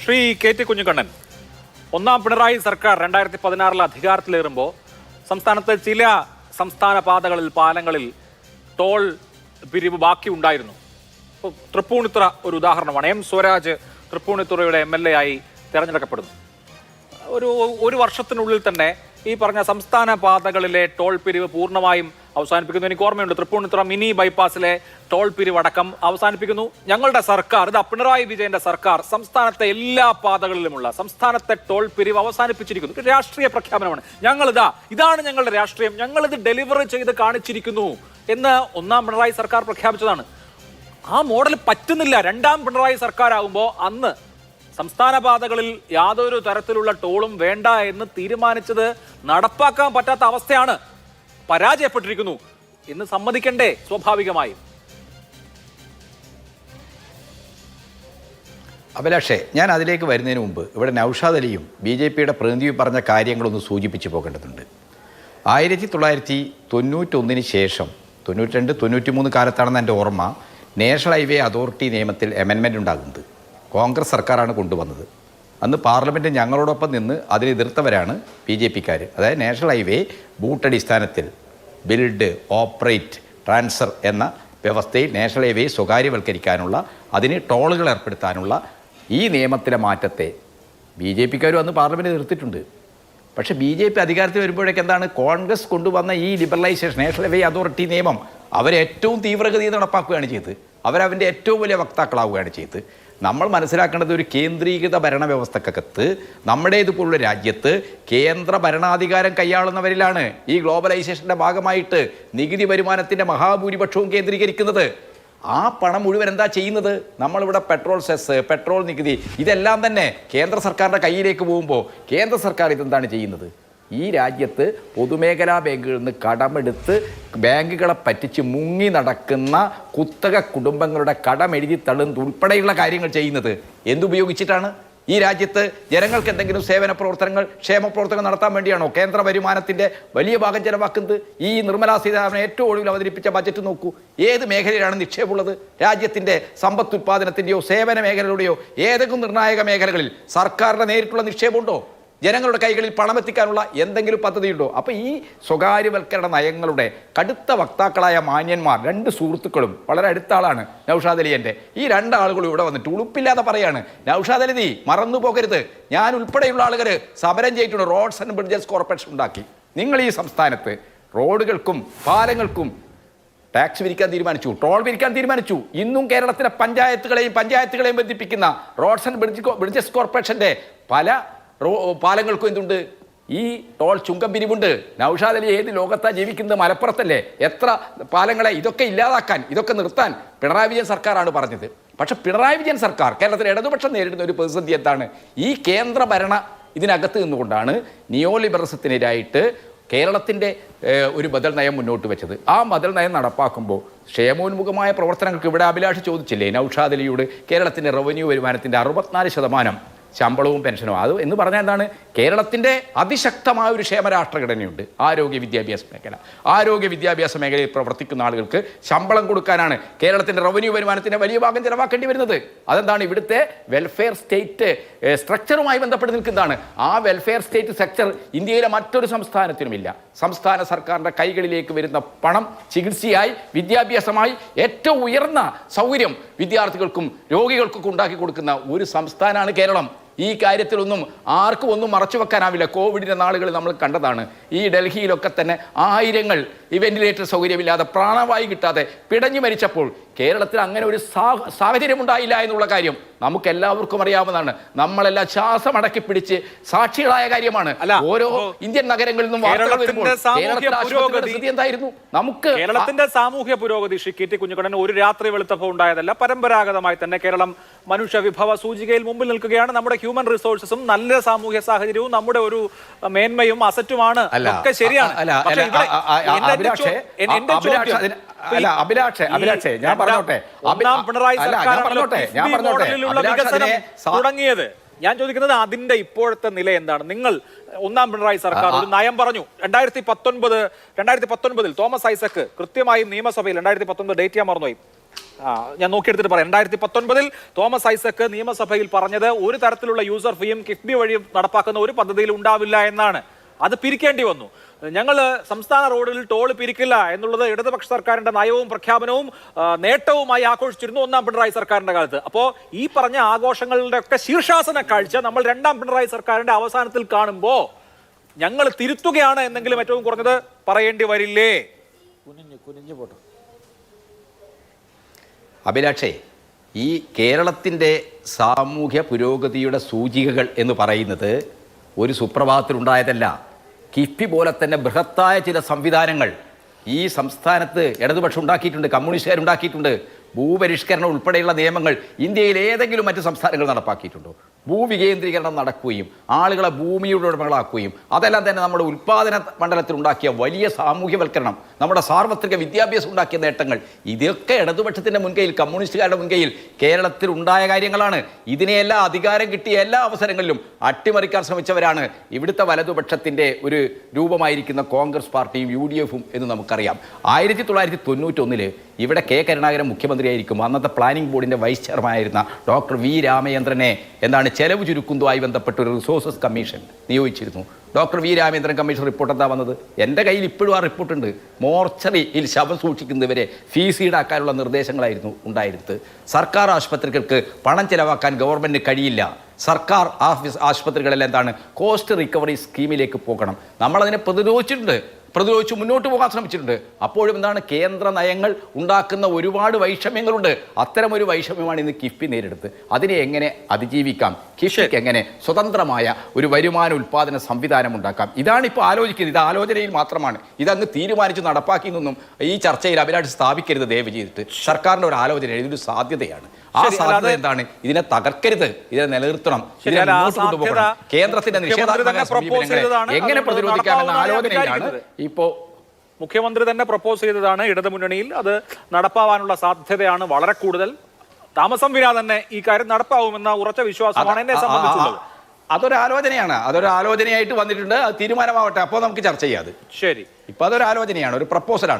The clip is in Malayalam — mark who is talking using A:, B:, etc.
A: ശ്രീ കെ ടി കുഞ്ഞിക്കണ്ണൻ, ഒന്നാം പിണറായി സർക്കാർ 2016 അധികാരത്തിലേറുമ്പോൾ സംസ്ഥാനത്തെ ചില സംസ്ഥാന പാതകളിൽ പാലങ്ങളിൽ ടോൾ പിരിവ് ബാക്കി ഉണ്ടായിരുന്നു. ഇപ്പോൾ തൃപ്പൂണിത്തുറ ഒരു ഉദാഹരണമാണ്. എം സ്വരാജ് തൃപ്പൂണിത്തുറയുടെ MLA ആയി തിരഞ്ഞെടുക്കപ്പെടുന്നു. ഒരു വർഷത്തിനുള്ളിൽ തന്നെ ഈ പറഞ്ഞ സംസ്ഥാന പാതകളിലെ ടോൾ പിരിവ് പൂർണ്ണമായും അവസാനിപ്പിക്കുന്നു. എനിക്ക് ഓർമ്മയുണ്ട്, തൃപ്പൂണിത്തുറ മിനി ബൈപ്പാസിലെ ടോൾ പിരിവ് അടക്കം അവസാനിപ്പിക്കുന്നു. ഞങ്ങളുടെ സർക്കാർ, ഇത് പിണറായി വിജയന്റെ സർക്കാർ, സംസ്ഥാനത്തെ എല്ലാ പാതകളിലുമുള്ള സംസ്ഥാനത്തെ ടോൾ പിരിവ് അവസാനിപ്പിച്ചിരിക്കുന്നു. രാഷ്ട്രീയ പ്രഖ്യാപനമാണ്. ഇതാണ് ഞങ്ങളുടെ രാഷ്ട്രീയം, ഞങ്ങളിത് ഡെലിവറി ചെയ്ത് കാണിച്ചിരിക്കുന്നു എന്ന് ഒന്നാം പിണറായി സർക്കാർ പ്രഖ്യാപിച്ചതാണ്. ആ മോഡൽ പറ്റുന്നില്ല. രണ്ടാം പിണറായി സർക്കാർ ആകുമ്പോൾ അന്ന് സംസ്ഥാന പാതകളിൽ യാതൊരു തരത്തിലുള്ള ടോളും വേണ്ട എന്ന് തീരുമാനിച്ചത് നടപ്പാക്കാൻ പറ്റാത്ത അവസ്ഥയാണ്. പരാജയപ്പെട്ടിരിക്കുന്നു എന്ന് സമ്മതിക്കണ്ടേ? സ്വാഭാവികമായും.
B: അഭിലാഷേ, ഞാൻ അതിലേക്ക് വരുന്നതിന് മുമ്പ് ഇവിടെ നൗഷാദ് അലിയും BJPയുടെ പ്രതിനിധിയും പറഞ്ഞ കാര്യങ്ങളൊന്ന് സൂചിപ്പിച്ച് പോകേണ്ടതുണ്ട്. 1991 ശേഷം 92, 93 കാലത്താണെന്ന് എൻ്റെ ഓർമ്മ, നാഷണൽ ഹൈവേ അതോറിറ്റി നിയമത്തിൽ അമെൻമെൻ്റ് ഉണ്ടാകുന്നത് കോൺഗ്രസ് സർക്കാരാണ് കൊണ്ടുവന്നത്. അന്ന് പാർലമെൻറ്റ് ഞങ്ങളോടൊപ്പം നിന്ന് അതിനെ എതിർത്തവരാണ് BJPക്കാർ. അതായത് നാഷണൽ ഹൈവേ ബൂട്ടടിസ്ഥാനത്തിൽ ബിൽഡ്, ഓപ്പറേറ്റ്, ട്രാൻസ്ഫർ എന്ന വ്യവസ്ഥയിൽ നാഷണൽ ഹൈവേ സ്വകാര്യവൽക്കരിക്കാനുള്ള, അതിന് ടോളുകൾ ഏർപ്പെടുത്താനുള്ള ഈ നിയമത്തിലെ മാറ്റത്തെ BJPക്കാരും അന്ന് പാർലമെൻറ്റ് എതിർത്തിട്ടുണ്ട്. പക്ഷേ BJP അധികാരത്തിൽ വരുമ്പോഴേക്ക് എന്താണ്, കോൺഗ്രസ് കൊണ്ടുവന്ന ഈ ലിബറലൈസേഷൻ നാഷണൽ ഹൈവേ അതോറിറ്റി നിയമം അവരേറ്റവും തീവ്രഗതിയിൽ നടപ്പാക്കുകയാണ് ചെയ്തത്. അവരവൻ്റെ ഏറ്റവും വലിയ വക്താക്കളാവുകയാണ് ചെയ്തത്. നമ്മൾ മനസ്സിലാക്കേണ്ടത്, ഒരു കേന്ദ്രീകൃത ഭരണ വ്യവസ്ഥക്കകത്ത് നമ്മുടേതുപോലുള്ള രാജ്യത്ത് കേന്ദ്ര ഭരണാധികാരം കൈയാളുന്നവരിലാണ് ഈ ഗ്ലോബലൈസേഷൻ്റെ ഭാഗമായിട്ട് നികുതി വരുമാനത്തിൻ്റെ മഹാഭൂരിപക്ഷവും കേന്ദ്രീകരിക്കുന്നത്. ആ പണം മുഴുവൻ എന്താ ചെയ്യുന്നത്? നമ്മളിവിടെ പെട്രോൾ സെസ്, പെട്രോൾ നികുതി, ഇതെല്ലാം തന്നെ കേന്ദ്ര സർക്കാരിൻ്റെ കയ്യിലേക്ക് പോകുമ്പോൾ കേന്ദ്ര സർക്കാർ ഇതെന്താണ് ചെയ്യുന്നത്? ഈ രാജ്യത്ത് പൊതുമേഖലാ ബാങ്കുകളിൽ നിന്ന് കടമെടുത്ത് ബാങ്കുകളെ പറ്റിച്ച് മുങ്ങി നടക്കുന്ന കുത്തക കുടുംബങ്ങളുടെ കടമെഴുതി തള്ളുന്നത് ഉൾപ്പെടെയുള്ള കാര്യങ്ങൾ ചെയ്യുന്നത് എന്തുപയോഗിച്ചിട്ടാണ്? ഈ രാജ്യത്ത് ജനങ്ങൾക്ക് എന്തെങ്കിലും സേവന പ്രവർത്തനങ്ങൾ, ക്ഷേമ പ്രവർത്തനങ്ങൾ നടത്താൻ വേണ്ടിയാണോ കേന്ദ്ര വരുമാനത്തിൻ്റെ വലിയ ഭാഗം ചെലവാക്കുന്നത്? ഈ നിർമ്മലാ സീതാരാമൻ ഏറ്റവും ഒടുവിൽ അവതരിപ്പിച്ച ബജറ്റ് നോക്കൂ. ഏത് മേഖലയിലാണ് നിക്ഷേപമുള്ളത്? രാജ്യത്തിൻ്റെ സമ്പത്തുത്പാദനത്തിൻ്റെയോ സേവന മേഖലകളുടെയോ ഏതെങ്കിലും നിർണായക മേഖലകളിൽ സർക്കാരിൻ്റെ നേരിട്ടുള്ള നിക്ഷേപമുണ്ടോ? ജനങ്ങളുടെ കൈകളിൽ പണമെത്തിക്കാനുള്ള എന്തെങ്കിലും പദ്ധതിയുണ്ടോ? അപ്പോൾ ഈ സ്വകാര്യവൽക്കരണ നയങ്ങളുടെ കടുത്ത വക്താക്കളായ മാന്യന്മാർ, രണ്ട് സുഹൃത്തുക്കളും, വളരെ അടുത്ത ആളാണ് നൗഷാദ് അലി എൻ്റെ, ഈ രണ്ടാളുകളും ഇവിടെ വന്നിട്ട് ഉളുപ്പില്ലാതെ പറയാണ്, നൗഷാദ് അലി മറന്നു പോകരുത്, ഞാൻ ഉൾപ്പെടെയുള്ള ആളുകൾ സമരം ചെയ്തിട്ടുണ്ട്, റോഡ്സ് ആൻഡ് ബ്രിഡ്ജസ് കോർപ്പറേഷൻ ഉണ്ടാക്കി. നിങ്ങൾ ഈ സംസ്ഥാനത്ത് റോഡുകൾക്കും പാലങ്ങൾക്കും ടാക്സ് പിരിക്കാൻ തീരുമാനിച്ചു, ടോൾ പിരിക്കാൻ തീരുമാനിച്ചു. ഇന്നും കേരളത്തിലെ പഞ്ചായത്തുകളെയും ബന്ധിപ്പിക്കുന്ന റോഡ്സ് ആൻഡ് ബ്രിഡ്ജസ് കോർപ്പറേഷൻ്റെ പല പാലങ്ങൾക്കും എന്തുണ്ട്? ഈ ടോൾ ചുങ്കം പിരിവുണ്ട്. നൗഷാദ് അലി ഏത് ലോകത്താണ് ജീവിക്കുന്നത്? മലപ്പുറത്തല്ലേ? എത്ര പാലങ്ങളെ ഇതൊക്കെ ഇല്ലാതാക്കാൻ, ഇതൊക്കെ നിർത്താൻ പിണറായി വിജയൻ സർക്കാരാണ് പറഞ്ഞത്. പക്ഷെ പിണറായി വിജയൻ സർക്കാർ, കേരളത്തിലെ ഇടതുപക്ഷം നേരിടുന്ന ഒരു പ്രതിസന്ധി എന്താണ്? ഈ കേന്ദ്ര ഭരണ ഇതിനകത്ത് നിന്നുകൊണ്ടാണ് നിയോ ലിബറലിസത്തിനെതിരായിട്ട് കേരളത്തിൻ്റെ ഒരു ബദൽ നയം മുന്നോട്ട് വെച്ചത്. ആ ബദൽ നയം നടപ്പാക്കുമ്പോൾ ക്ഷേമോന്മുഖമായ പ്രവർത്തനങ്ങൾക്ക് ഇവിടെ അഭിലാഷ് ചോദിച്ചില്ലേ നൗഷാദ് അലിയോട്, കേരളത്തിൻ്റെ റവന്യൂ വരുമാനത്തിൻ്റെ 64% ശമ്പളവും പെൻഷനും. അത് എന്ന് പറഞ്ഞാൽ എന്താണ്? കേരളത്തിൻ്റെ അതിശക്തമായ ഒരു ക്ഷേമരാഷ്ട്രഘടനയുണ്ട്. ആരോഗ്യ വിദ്യാഭ്യാസ മേഖല, ആരോഗ്യ വിദ്യാഭ്യാസ മേഖലയിൽ പ്രവർത്തിക്കുന്ന ആളുകൾക്ക് ശമ്പളം കൊടുക്കാനാണ് കേരളത്തിൻ്റെ റവന്യൂ വരുമാനത്തിൻ്റെ വലിയ ഭാഗം ചിലവാക്കേണ്ടി വരുന്നത്. അതെന്താണ്? ഇവിടുത്തെ വെൽഫെയർ സ്റ്റേറ്റ് സ്ട്രക്ചറുമായി ബന്ധപ്പെട്ട് നിൽക്കുന്നതാണ്. ആ വെൽഫെയർ സ്റ്റേറ്റ് സ്ട്രക്ചർ ഇന്ത്യയിലെ മറ്റൊരു സംസ്ഥാനത്തിനുമില്ല. സംസ്ഥാന സർക്കാരിൻ്റെ കൈകളിലേക്ക് വരുന്ന പണം ചികിത്സയായി, വിദ്യാഭ്യാസമായി, ഏറ്റവും ഉയർന്ന സൗകര്യം വിദ്യാർത്ഥികൾക്കും രോഗികൾക്കൊക്കെ ഉണ്ടാക്കി കൊടുക്കുന്ന ഒരു സംസ്ഥാനമാണ് കേരളം. ഈ കാര്യത്തിലൊന്നും ആർക്കും ഒന്നും മറച്ചു വെക്കാനാവില്ല. കോവിഡിൻ്റെ നാളുകളിൽ നമ്മൾ കണ്ടതാണ്. ഈ ഡൽഹിയിലൊക്കെ തന്നെ ആയിരങ്ങൾ ഈ വെന്റിലേറ്റർ സൗകര്യമില്ലാതെ, പ്രാണവായു കിട്ടാതെ പിടഞ്ഞു മരിച്ചപ്പോൾ കേരളത്തിൽ അങ്ങനെ ഒരു സാഹചര്യം ഉണ്ടായില്ല എന്നുള്ള കാര്യം നമുക്കെല്ലാവർക്കും അറിയാവുന്നതാണ്. നമ്മളെല്ലാം ശ്വാസം അടക്കി പിടിച്ച് സാക്ഷികളായ കാര്യമാണ്. ഓരോ ഇന്ത്യൻ നഗരങ്ങളിൽ നിന്നും എന്തായിരുന്നു നമുക്ക്
A: കേരളത്തിന്റെ സാമൂഹ്യ പുരോഗതി. ശ്രീ കെ ടി കുഞ്ഞിക്കണ്ണൻ, ഒരു രാത്രി വെളുത്തപ്പോൾ ഉണ്ടായതല്ല. പരമ്പരാഗതമായി തന്നെ കേരളം മനുഷ്യ വിഭവ സൂചികയിൽ മുമ്പിൽ നിൽക്കുകയാണ്. നമ്മുടെ ഹ്യൂമൻ റിസോഴ്സസും നല്ല സാമൂഹ്യ സാഹചര്യവും നമ്മുടെ ഒരു മേന്മയും അസറ്റുമാണ്. ഒക്കെ ശരിയാണ്. തുടങ്ങിയത് ഞാൻ ചോദിക്കുന്നത് അതിന്റെ ഇപ്പോഴത്തെ നില എന്താണ്? നിങ്ങൾ ഒന്നാം പിണറായി സർക്കാർ ഒരു നയം പറഞ്ഞു. 2019 തോമസ് ഐസക് കൃത്യമായും നിയമസഭയിൽ 2019 ഡേറ്റ് ഞാൻ മറന്നുപോയി, ഞാൻ നോക്കിയെടുത്തിട്ട് പറയാം. 2019 തോമസ് ഐസക് നിയമസഭയിൽ പറഞ്ഞത് ഒരു തരത്തിലുള്ള യൂസർ ഫീയും കിഫ്ബി വഴി നടപ്പാക്കുന്ന ഒരു പദ്ധതിയിൽ ഉണ്ടാവില്ല എന്നാണ്. അത് പിരിക്കേണ്ടി വന്നു. ഞങ്ങൾ സംസ്ഥാന റോഡിൽ ടോൾ പിരിക്കില്ല എന്നുള്ളത് ഇടതുപക്ഷ സർക്കാരിന്റെ നയവും പ്രഖ്യാപനവും നേട്ടവുമായി ആഘോഷിച്ചിരുന്നു ഒന്നാം പിണറായി സർക്കാരിന്റെ കാലത്ത്. അപ്പോൾ ഈ പറഞ്ഞ ആഘോഷങ്ങളുടെ ഒക്കെ ശീർഷാസന കാഴ്ച നമ്മൾ രണ്ടാം പിണറായി സർക്കാരിന്റെ അവസാനത്തിൽ കാണുമ്പോൾ ഞങ്ങൾ തിരുത്തുകയാണ് എന്നെങ്കിലും ഏറ്റവും കുറഞ്ഞത് പറയേണ്ടി വരില്ലേ?
C: കുനിഞ്ഞു പോട്ടെ.
B: അഭിലാഷേ, ഈ കേരളത്തിൻ്റെ സാമൂഹ്യ പുരോഗതിയുടെ സൂചികകൾ എന്ന് പറയുന്നത് ഒരു സുപ്രഭാതത്തിലുണ്ടായതല്ല. കിഫ്ബി പോലെ തന്നെ ബൃഹത്തായ ചില സംവിധാനങ്ങൾ ഈ സംസ്ഥാനത്ത് ഇടതുപക്ഷം ഉണ്ടാക്കിയിട്ടുണ്ട്, കമ്മ്യൂണിസ്റ്റുകാർ ഉണ്ടാക്കിയിട്ടുണ്ട്. ഭൂപരിഷ്കരണം ഉൾപ്പെടെയുള്ള നിയമങ്ങൾ ഇന്ത്യയിൽ ഏതെങ്കിലും മറ്റ് സംസ്ഥാനങ്ങൾ നടപ്പാക്കിയിട്ടുണ്ടോ? ഭൂവികേന്ദ്രീകരണം നടക്കുകയും ആളുകളെ ഭൂമിയുടെ ഉടമകളാക്കുകയും അതെല്ലാം തന്നെ നമ്മുടെ ഉൽപ്പാദന മണ്ഡലത്തിൽ ഉണ്ടാക്കിയ വലിയ സാമൂഹ്യവൽക്കരണം, നമ്മുടെ സാർവത്രിക വിദ്യാഭ്യാസം ഉണ്ടാക്കിയ നേട്ടങ്ങൾ, ഇതൊക്കെ ഇടതുപക്ഷത്തിൻ്റെ മുൻകൈയിൽ, കമ്മ്യൂണിസ്റ്റുകാരുടെ മുൻകൈയിൽ കേരളത്തിൽ ഉണ്ടായ കാര്യങ്ങളാണ്. ഇതിനെയെല്ലാം അധികാരം കിട്ടിയ എല്ലാ അവസരങ്ങളിലും അട്ടിമറിക്കാൻ ശ്രമിച്ചവരാണ് ഇവിടുത്തെ വലതുപക്ഷത്തിൻ്റെ ഒരു രൂപമായിരിക്കുന്ന കോൺഗ്രസ് പാർട്ടിയും UDF-ഉം എന്ന് നമുക്കറിയാം. 1991 ഇവിടെ കെ കരുണാകരൻ മുഖ്യമന്ത്രിയായിരിക്കും. അന്നത്തെ പ്ലാനിംഗ് ബോർഡിൻ്റെ വൈസ് ചെയർമാനായിരുന്ന ഡോക്ടർ V രാമചന്ദ്രനെ ചെലവ് ചുരുക്കുന്നതുമായി ബന്ധപ്പെട്ട ഒരു റിസോഴ്സസ് കമ്മീഷൻ നിയോഗിച്ചിരുന്നു. Doctor V Ramachandran commission report എന്താ വന്നത്? എൻ്റെ കയ്യിൽ ഇപ്പോഴും ആ റിപ്പോർട്ടുണ്ട്. മോർച്ചറിയിൽ ശവം സൂക്ഷിക്കുന്നവരെ ഫീസ് ഈടാക്കാനുള്ള നിർദ്ദേശങ്ങളായിരുന്നു ഉണ്ടായിരുന്നത്. സർക്കാർ ആശുപത്രികൾക്ക് പണം ചെലവാക്കാൻ ഗവൺമെൻറ്റിന് കഴിയില്ല. സർക്കാർ ആശുപത്രികളെല്ലാം എന്താണ്, കോസ്റ്റ് റിക്കവറി സ്കീമിലേക്ക് പോകണം. നമ്മളതിനെ പ്രതിരോധിച്ച് മുന്നോട്ട് പോകാൻ ശ്രമിച്ചിട്ടുണ്ട്. അപ്പോഴും എന്താണ്, കേന്ദ്ര നയങ്ങൾ ഉണ്ടാക്കുന്ന ഒരുപാട് വൈഷമ്യങ്ങളുണ്ട്. അത്തരമൊരു വൈഷമ്യമാണ് ഇന്ന് കിഫ്ബി നേരിടുന്നത്. അതിനെ എങ്ങനെ അതിജീവിക്കാം? കിഫ്ബിക്ക് എങ്ങനെ സ്വതന്ത്രമായ ഒരു വരുമാന ഉൽപ്പാദന സംവിധാനം ഉണ്ടാക്കാം? ഇതാണിപ്പോൾ ആലോചിക്കുന്നത്. ഇത് ആലോചനയിൽ മാത്രമാണ്. ഇതങ്ങ് തീരുമാനിച്ച് നടപ്പാക്കിയെന്നൊന്നും ഈ ചർച്ചയിൽ അഭിലാഷ് സ്ഥാപിക്കരുത് ദയവ് ചെയ്തിട്ട്. സർക്കാരിൻ്റെ ഒരു ആലോചന, ഇതൊരു സാധ്യതയാണ്. ആ സാധ്യത എന്താണ്? ഇതിനെ തകർക്കരുത്, ഇതിനെ നിലനിർത്തണം, ഇതിനെ മുന്നോട്ട് കൊണ്ടുപോകണം. കേന്ദ്രത്തിന്റെ നിഷേധാത്മക സമീപനങ്ങളെ എങ്ങനെ പ്രതിരോധിക്കാമെന്ന ആലോചനയിലാണ് ഇപ്പോ
A: മുഖ്യമന്ത്രി തന്നെ പ്രപ്പോസ് ചെയ്തതാണ് ഇടതുമുന്നണിയിൽ. അത് നടപ്പാവാനുള്ള സാധ്യതയാണ് വളരെ കൂടുതൽ. താമസം വിനാ തന്നെ ഈ കാര്യം നടപ്പാവുമെന്ന ഉറച്ച വിശ്വാസമാണ് എന്നെ സംബന്ധിച്ചുള്ളത്.
B: അതൊരു ആലോചനയാണ്, അതൊരു ആലോചനയായിട്ട് വന്നിട്ടുണ്ട്. അത് തീരുമാനമാവട്ടെ, അപ്പോൾ നമുക്ക് ചർച്ച ചെയ്യാം. അത്
A: ശരി.
B: ഇപ്പൊ അതൊരു ആലോചനയാണ്, ഒരു പ്രപ്പോസലാണ്.